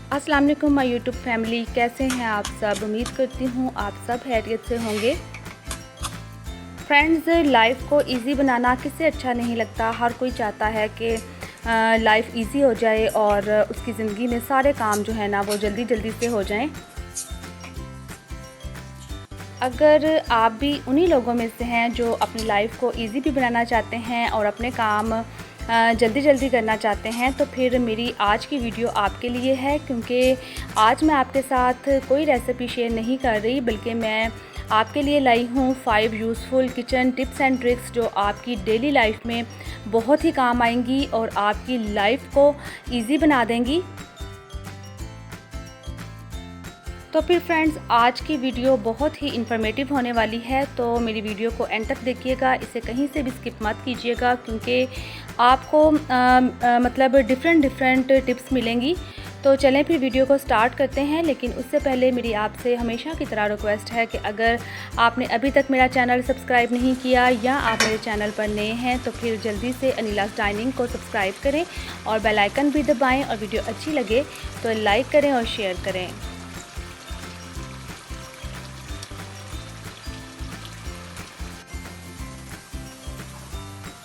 अस्सलाम वालेकुम my YouTube family, कैसे हैं आप सब। उम्मीद करती हूँ आप सब खैरियत से होंगे। फ्रेंड्स, लाइफ को इजी बनाना किसे अच्छा नहीं लगता। हर कोई चाहता है कि लाइफ इजी हो जाए और उसकी ज़िंदगी में सारे काम जो है ना वो जल्दी जल्दी से हो जाएं। अगर आप भी उन्हीं लोगों में से हैं जो अपनी लाइफ को इजी भी बनाना चाहते हैं और अपने काम जल्दी जल्दी करना चाहते हैं, तो फिर मेरी आज की वीडियो आपके लिए है। क्योंकि आज मैं आपके साथ कोई रेसिपी शेयर नहीं कर रही, बल्कि मैं आपके लिए लाई हूँ 5 useful kitchen tips and tricks जो आपकी डेली लाइफ में बहुत ही काम आएंगी और आपकी लाइफ को ईजी बना देंगी। तो फिर फ्रेंड्स, आज की वीडियो बहुत ही इन्फॉर्मेटिव होने वाली है, तो मेरी वीडियो को एंड तक देखिएगा, इसे कहीं से भी स्किप मत कीजिएगा, क्योंकि आपको मतलब डिफरेंट टिप्स मिलेंगी। तो चलें फिर वीडियो को स्टार्ट करते हैं। लेकिन उससे पहले मेरी आपसे हमेशा की तरह रिक्वेस्ट है कि अगर आपने अभी तक मेरा चैनल सब्सक्राइब नहीं किया या आप मेरे चैनल पर नए हैं, तो फिर जल्दी से अनीलास डाइनिंग को सब्सक्राइब करें और बेल आइकन भी दबाएँ, और वीडियो अच्छी लगे तो लाइक करें और शेयर करें।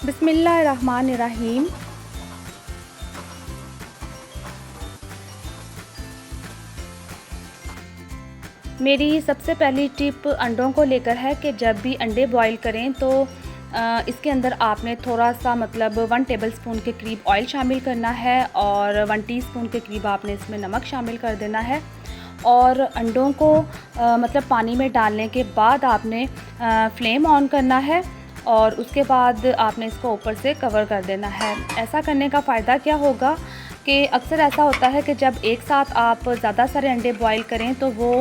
बिस्मिल्लाहिर्रहमानिर्रहीम। मेरी सबसे पहली टिप अंडों को लेकर है कि जब भी अंडे बॉईल करें तो इसके अंदर आपने थोड़ा सा मतलब 1 टेबलस्पून के करीब ऑयल शामिल करना है और 1 टीस्पून के करीब आपने इसमें नमक शामिल कर देना है। और अंडों को मतलब पानी में डालने के बाद आपने फ्लेम ऑन करना है और उसके बाद आपने इसको ऊपर से कवर कर देना है। ऐसा करने का फ़ायदा क्या होगा कि अक्सर ऐसा होता है कि जब एक साथ आप ज़्यादा सारे अंडे बॉईल करें तो वो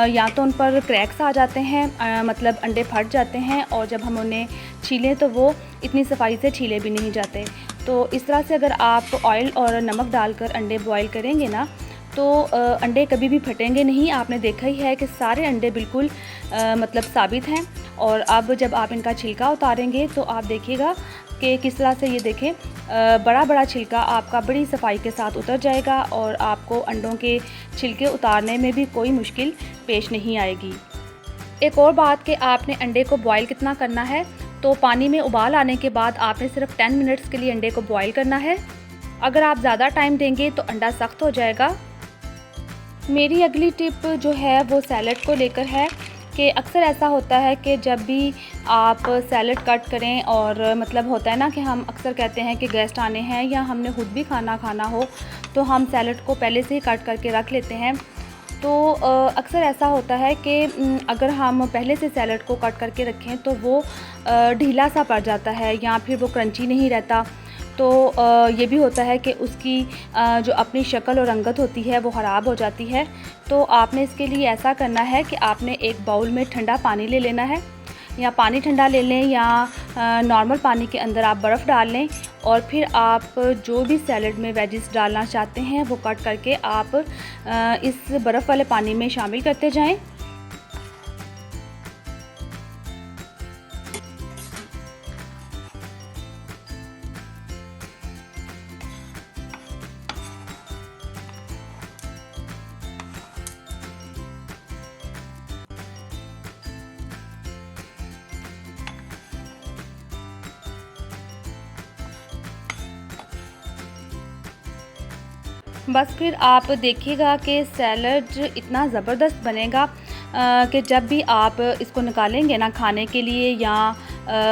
या तो उन पर क्रैक्स आ जाते हैं, मतलब अंडे फट जाते हैं, और जब हम उन्हें छीलें तो वो इतनी सफाई से छीले भी नहीं जाते। तो इस तरह से अगर आप ऑयल और नमक डालकर अंडे बॉईल करेंगे ना, तो अंडे कभी भी फटेंगे नहीं। आपने देखा ही है कि सारे अंडे बिल्कुल मतलब साबित हैं। और अब जब आप इनका छिलका उतारेंगे तो आप देखिएगा कि किस तरह से, ये देखें, बड़ा बड़ा छिलका आपका बड़ी सफाई के साथ उतर जाएगा और आपको अंडों के छिलके उतारने में भी कोई मुश्किल पेश नहीं आएगी। एक और बात कि आपने अंडे को बॉईल कितना करना है, तो पानी में उबाल आने के बाद आपने सिर्फ 10 मिनट्स के लिए अंडे को बॉईल करना है। अगर आप ज़्यादा टाइम देंगे तो अंडा सख्त हो जाएगा। मेरी अगली टिप जो है वो सैलड को लेकर है कि अक्सर ऐसा होता है कि जब भी आप सैलड कट करें, और मतलब होता है ना कि हम अक्सर कहते हैं कि गेस्ट आने हैं या हमने खुद भी खाना हो, तो हम सैलड को पहले से ही कट करके रख लेते हैं। तो अक्सर ऐसा होता है कि अगर हम पहले से सैलड को कट करके रखें तो वो ढीला सा पड़ जाता है या फिर वो क्रंची नहीं रहता। तो ये भी होता है कि उसकी जो अपनी शक्ल और रंगत होती है वो ख़राब हो जाती है। तो आपने इसके लिए ऐसा करना है कि आपने एक बाउल में ठंडा पानी ले लेना है, या पानी ठंडा ले लें या नॉर्मल पानी के अंदर आप बर्फ़ डाल लें, और फिर आप जो भी सैलड में वेजिस डालना चाहते हैं वो कट करके आप इस बर्फ़ वाले पानी में शामिल करते जाएं। बस फिर आप देखिएगा कि सैलड इतना ज़बरदस्त बनेगा कि जब भी आप इसको निकालेंगे ना खाने के लिए, या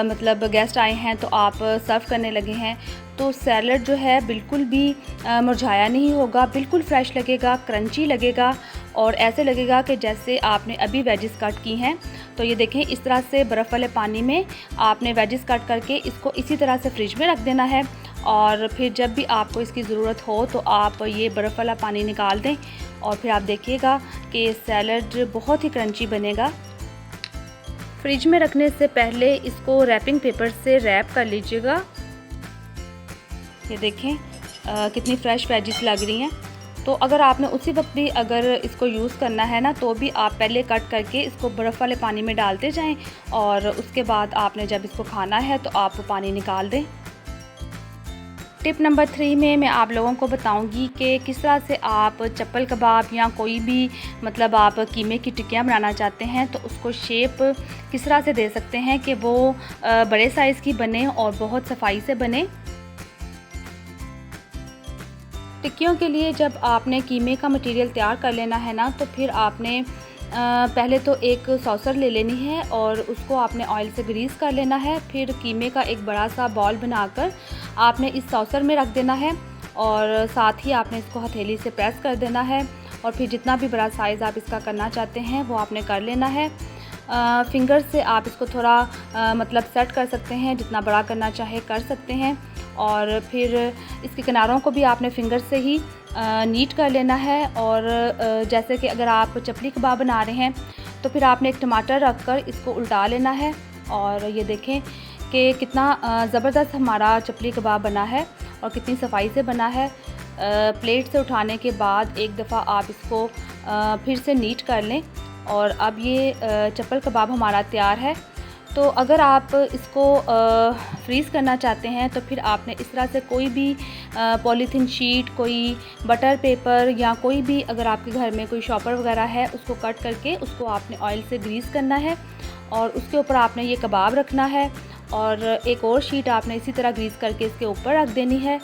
मतलब गेस्ट आए हैं तो आप सर्व करने लगे हैं, तो सैलड जो है बिल्कुल भी मुरझाया नहीं होगा, बिल्कुल फ़्रेश लगेगा, क्रंची लगेगा, और ऐसे लगेगा कि जैसे आपने अभी वेजिस कट की हैं। तो ये देखें, इस तरह से बर्फ़ वाले पानी में आपने वेजिस कट करके इसको इसी तरह से फ्रिज में रख देना है, और फिर जब भी आपको इसकी ज़रूरत हो तो आप ये बर्फ़ वाला पानी निकाल दें, और फिर आप देखिएगा कि सैलड बहुत ही क्रंची बनेगा। फ्रिज में रखने से पहले इसको रैपिंग पेपर से रैप कर लीजिएगा। ये देखें कितनी फ़्रेश वेजिस लग रही हैं। तो अगर आपने उसी वक्त भी अगर इसको यूज़ करना है ना, तो भी आप पहले कट करके इसको बर्फ़ वाले पानी में डालते जाएं, और उसके बाद आपने जब इसको खाना है तो आप वो पानी निकाल दें। टिप नंबर 3 में मैं आप लोगों को बताऊंगी कि किस तरह से आप चप्पल कबाब या कोई भी मतलब आप कीमे की टिक्कियाँ बनाना चाहते हैं तो उसको शेप किस तरह से दे सकते हैं कि वो बड़े साइज़ की बने और बहुत सफाई से बने। टिक्कियों के लिए जब आपने कीमे का मटेरियल तैयार कर लेना है ना, तो फिर आपने पहले तो एक सॉसर ले लेनी है और उसको आपने ऑयल से ग्रीस कर लेना है। फिर कीमे का एक बड़ा सा बॉल बनाकर आपने इस सॉसर में रख देना है और साथ ही आपने इसको हथेली से प्रेस कर देना है और फिर जितना भी बड़ा साइज़ आप इसका करना चाहते हैं वो आपने कर लेना है। फिंगर से आप इसको थोड़ा मतलब सेट कर सकते हैं, जितना बड़ा करना चाहे कर सकते हैं। और फिर इसके किनारों को भी आपने फिंगर से ही नीट कर लेना है। और जैसे कि अगर आप चपली कबाब बना रहे हैं तो फिर आपने एक टमाटर रखकर इसको उल्टा लेना है और ये देखें कि कितना ज़बरदस्त हमारा चपली कबाब बना है और कितनी सफाई से बना है। प्लेट से उठाने के बाद एक दफ़ा आप इसको फिर से नीट कर लें और अब ये चप्पल कबाब हमारा तैयार है। तो अगर आप इसको फ्रीज़ करना चाहते हैं तो फिर आपने इस तरह से कोई भी पॉलीथीन शीट, कोई बटर पेपर या कोई भी अगर आपके घर में कोई शॉपर वगैरह है उसको कट करके उसको आपने ऑयल से ग्रीस करना है और उसके ऊपर आपने ये कबाब रखना है और एक और शीट आपने इसी तरह ग्रीस करके इसके ऊपर रख देनी है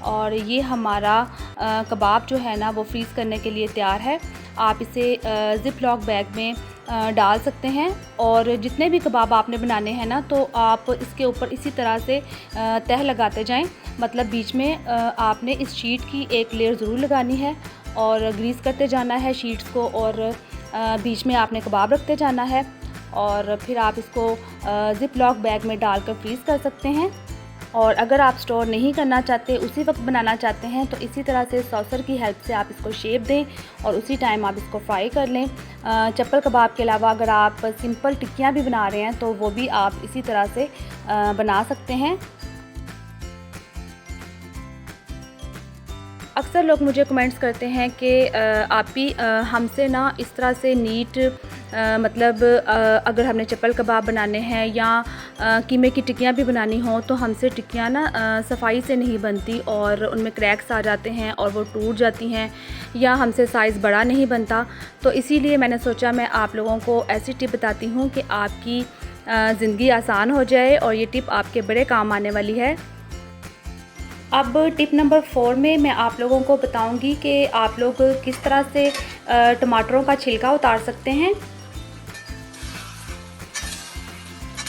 और ये हमारा कबाब जो है ना वो फ्रीज़ करने के लिए तैयार है। आप इसे ज़िप लॉक बैग में डाल सकते हैं और जितने भी कबाब आपने बनाने हैं ना तो आप इसके ऊपर इसी तरह से तह लगाते जाएं। मतलब बीच में आपने इस शीट की एक लेयर ज़रूर लगानी है और ग्रीस करते जाना है शीट्स को और बीच में आपने कबाब रखते जाना है और फिर आप इसको ज़िप लॉक बैग में डालकर फ्रीज़ कर सकते हैं। और अगर आप स्टोर नहीं करना चाहते, उसी वक्त बनाना चाहते हैं तो इसी तरह से सॉसर की हेल्प से आप इसको शेप दें और उसी टाइम आप इसको फ्राई कर लें। चप्पल कबाब के अलावा अगर आप सिंपल टिक्कियाँ भी बना रहे हैं तो वो भी आप इसी तरह से बना सकते हैं। अक्सर लोग मुझे कमेंट्स करते हैं कि आप भी हमसे ना इस तरह से नीट मतलब अगर हमने चप्पल कबाब बनाने हैं या कीमे की टिक्कियाँ भी बनानी हो तो हमसे टिक्कियाँ ना सफाई से नहीं बनती और उनमें क्रैक्स आ जाते हैं और वो टूट जाती हैं या हमसे साइज़ बड़ा नहीं बनता। तो इसीलिए मैंने सोचा मैं आप लोगों को ऐसी टिप बताती हूँ कि आपकी ज़िंदगी आसान हो जाए और ये टिप आपके बड़े काम आने वाली है। अब टिप नंबर 4 में मैं आप लोगों को बताऊंगी कि आप लोग किस तरह से टमाटरों का छिलका उतार सकते हैं।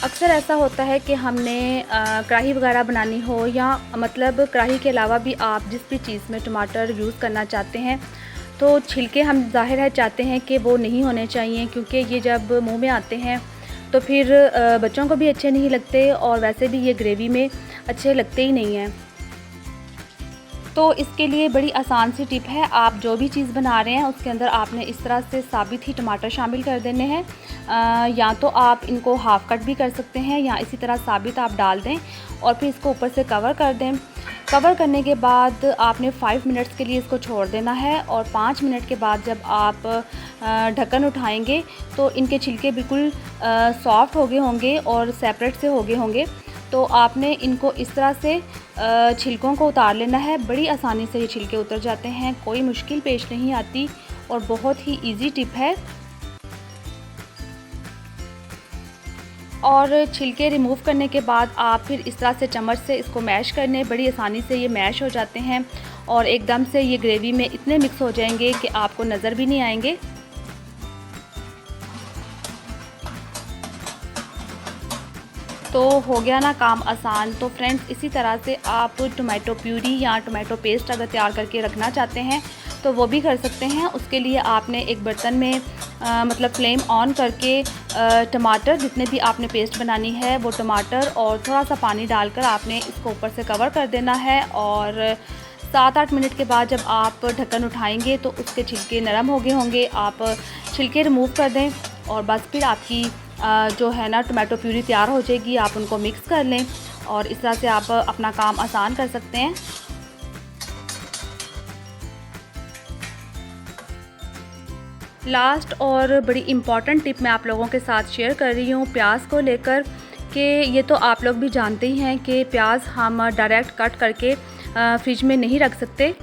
अक्सर ऐसा होता है कि हमने कढ़ाई वगैरह बनानी हो या मतलब कढ़ाई के अलावा भी आप जिस भी चीज़ में टमाटर यूज़ करना चाहते हैं तो छिलके हम ज़ाहिर है चाहते हैं कि वो नहीं होने चाहिए, क्योंकि ये जब मुंह में आते हैं तो फिर बच्चों को भी अच्छे नहीं लगते और वैसे भी ये ग्रेवी में अच्छे लगते ही नहीं हैं। तो इसके लिए बड़ी आसान सी टिप है, आप जो भी चीज़ बना रहे हैं उसके अंदर आपने इस तरह से साबित ही टमाटर शामिल कर देने हैं। या तो आप इनको हाफ़ कट भी कर सकते हैं या इसी तरह साबित आप डाल दें और फिर इसको ऊपर से कवर कर दें। कवर करने के बाद आपने 5 मिनट्स के लिए इसको छोड़ देना है और 5 मिनट के बाद जब आप ढक्कन उठाएंगे तो इनके छिलके बिल्कुल सॉफ्ट हो गए होंगे और सेपरेट से हो गए होंगे। तो आपने इनको इस तरह से छिलकों को उतार लेना है। बड़ी आसानी से ये छिलके उतर जाते हैं, कोई मुश्किल पेश नहीं आती और बहुत ही इजी टिप है। और छिलके रिमूव करने के बाद आप फिर इस तरह से चम्मच से इसको मैश करने, बड़ी आसानी से ये मैश हो जाते हैं और एकदम से ये ग्रेवी में इतने मिक्स हो जाएंगे कि आपको नज़र भी नहीं आएंगे। तो हो गया ना काम आसान। तो फ्रेंड्स इसी तरह से आप टोमेटो प्यूरी या टोमेटो पेस्ट अगर तैयार करके रखना चाहते हैं तो वो भी कर सकते हैं। उसके लिए आपने एक बर्तन में मतलब फ्लेम ऑन करके टमाटर जितने भी आपने पेस्ट बनानी है वो टमाटर और थोड़ा सा पानी डालकर आपने इसको ऊपर से कवर कर देना है और 7-8 मिनट के बाद जब आप ढक्कन उठाएंगे तो उसके छिलके नरम हो गए होंगे। आप छिलके रिमूव कर दें और बस फिर आपकी जो है ना टोमेटो प्यूरी तैयार हो जाएगी। आप उनको मिक्स कर लें और इस तरह से आप अपना काम आसान कर सकते हैं। लास्ट और बड़ी इम्पॉर्टेंट टिप मैं आप लोगों के साथ शेयर कर रही हूँ प्याज को लेकर, कि ये तो आप लोग भी जानते ही हैं कि प्याज हम डायरेक्ट कट करके फ्रिज में नहीं रख सकते,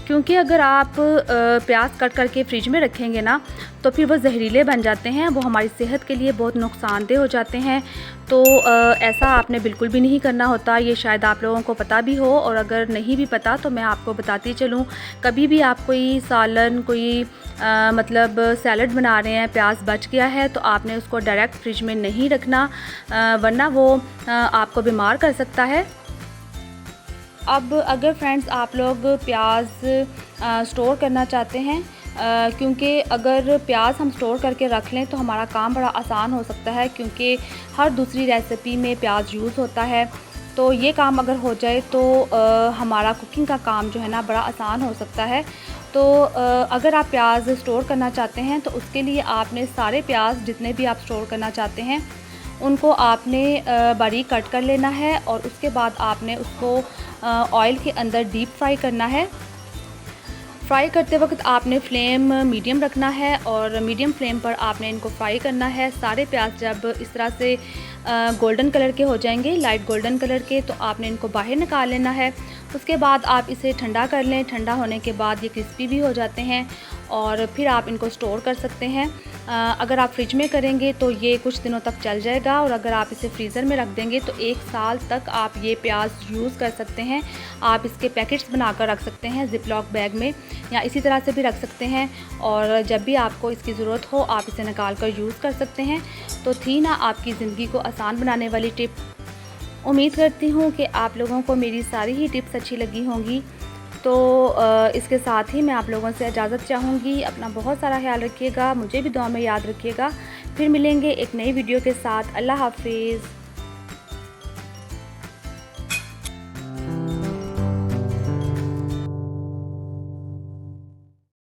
क्योंकि अगर आप प्याज कट करके फ्रिज में रखेंगे ना तो फिर वो जहरीले बन जाते हैं, वो हमारी सेहत के लिए बहुत नुकसानदेह हो जाते हैं। तो ऐसा आपने बिल्कुल भी नहीं करना होता। ये शायद आप लोगों को पता भी हो, और अगर नहीं भी पता तो मैं आपको बताती चलूँ। कभी भी आप कोई सालन, कोई मतलब सैलड बना रहे हैं, प्याज बच गया है तो आपने उसको डायरेक्ट फ्रिज में नहीं रखना, वरना वो आपको बीमार कर सकता है। अब अगर फ्रेंड्स आप लोग प्याज स्टोर करना चाहते हैं, क्योंकि अगर प्याज हम स्टोर करके रख लें तो हमारा काम बड़ा आसान हो सकता है, क्योंकि हर दूसरी रेसिपी में प्याज यूज़ होता है। तो ये काम अगर हो जाए तो हमारा कुकिंग का काम जो है ना बड़ा आसान हो सकता है। तो अगर आप प्याज स्टोर करना चाहते हैं तो उसके लिए आपने सारे प्याज जितने भी आप स्टोर करना चाहते हैं उनको आपने बारीक कट कर लेना है, और उसके बाद आपने उसको ऑयल के अंदर डीप फ्राई करना है। फ्राई करते वक्त आपने फ्लेम मीडियम रखना है, और मीडियम फ्लेम पर आपने इनको फ्राई करना है। सारे प्याज जब इस तरह से गोल्डन कलर के हो जाएंगे, लाइट गोल्डन कलर के, तो आपने इनको बाहर निकाल लेना है। उसके बाद आप इसे ठंडा कर लें। ठंडा होने के बाद ये क्रिस्पी भी हो जाते हैं, और फिर आप इनको स्टोर कर सकते हैं। अगर आप फ्रिज में करेंगे तो ये कुछ दिनों तक चल जाएगा, और अगर आप इसे फ्रीज़र में रख देंगे तो 1 साल तक आप ये प्याज यूज़ कर सकते हैं। आप इसके पैकेट्स बनाकर रख सकते हैं ज़िपलॉक बैग में, या इसी तरह से भी रख सकते हैं, और जब भी आपको इसकी ज़रूरत हो आप इसे निकाल कर यूज़ कर सकते हैं। तो थी ना आपकी ज़िंदगी को आसान बनाने वाली टिप। उम्मीद करती हूँ कि आप लोगों को मेरी सारी ही टिप्स अच्छी लगी होंगी। तो इसके साथ ही मैं आप लोगों से इजाज़त चाहूँगी। अपना बहुत सारा ख्याल रखिएगा, मुझे भी दुआ में याद रखिएगा। फिर मिलेंगे एक नई वीडियो के साथ। अल्लाह हाफिज़।